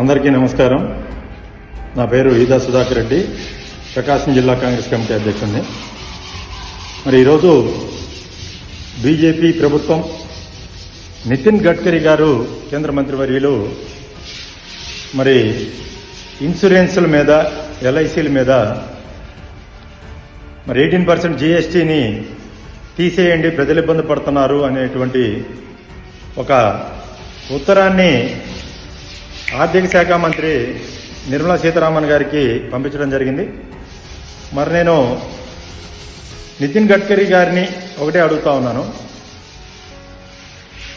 అందరికీ నమస్కారం. నా పేరు ఈదా సుధాకర్ రెడ్డి, ప్రకాశం జిల్లా కాంగ్రెస్ కమిటీ అధ్యక్షుడిని. మరి ఈరోజు బీజేపీ ప్రభుత్వం నితిన్ గడ్కరీ గారు కేంద్ర మంత్రివర్యులు మరి ఇన్సూరెన్సుల మీద, ఎల్ఐసీల మీద మరి 18% జీఎస్టీని తీసేయండి, ప్రజలు ఇబ్బంది పడుతున్నారు అనేటువంటి ఒక ఉత్తరాన్ని ఆర్థిక శాఖ మంత్రి నిర్మలా సీతారామన్ గారికి పంపించడం జరిగింది. మరి నేను నితిన్ గడ్కరీ గారిని ఒకటే అడుగుతా ఉన్నాను.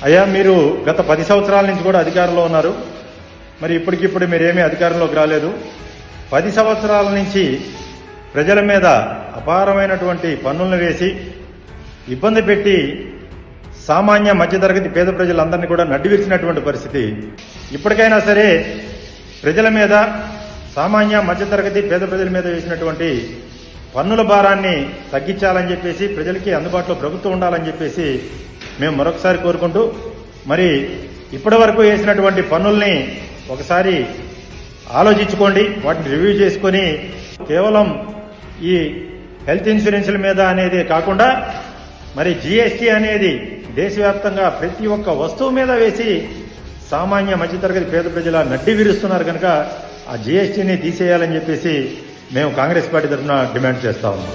అయ్యా, మీరు గత 10 సంవత్సరాల నుంచి కూడా అధికారంలో ఉన్నారు. మరి ఇప్పటికిప్పుడు మీరేమీ అధికారంలోకి రాలేదు. 10 సంవత్సరాల నుంచి ప్రజల మీద అపారమైనటువంటి పన్నులను వేసి ఇబ్బంది పెట్టి సామాన్య మధ్యతరగతి పేద ప్రజలందరినీ కూడా నడ్డివిరిచినటువంటి పరిస్థితి. ఇప్పటికైనా సరే ప్రజల మీద, సామాన్య మధ్యతరగతి పేద ప్రజల మీద వేసినటువంటి పన్నుల భారాన్ని తగ్గించాలని చెప్పేసి, ప్రజలకి అందుబాటులో ప్రభుత్వం ఉండాలని చెప్పేసి మేము మరొకసారి కోరుకుంటూ, మరి ఇప్పటి వరకు వేసినటువంటి పన్నుల్ని ఒకసారి ఆలోచించుకోండి, వాటిని రివ్యూ చేసుకొని కేవలం ఈ హెల్త్ ఇన్సూరెన్స్ల మీద అనేది కాకుండా మరి జీఎస్టీ అనేది దేశవ్యాప్తంగా ప్రతి ఒక్క వస్తువు మీద వేసి సామాన్య మధ్యతరగతి పేద ప్రజల నడ్డి విరుస్తున్నారు కనుక ఆ జీఎస్టీని తీసేయాలని చెప్పేసి మేము కాంగ్రెస్ పార్టీ తరఫున డిమాండ్ చేస్తా ఉన్నాం.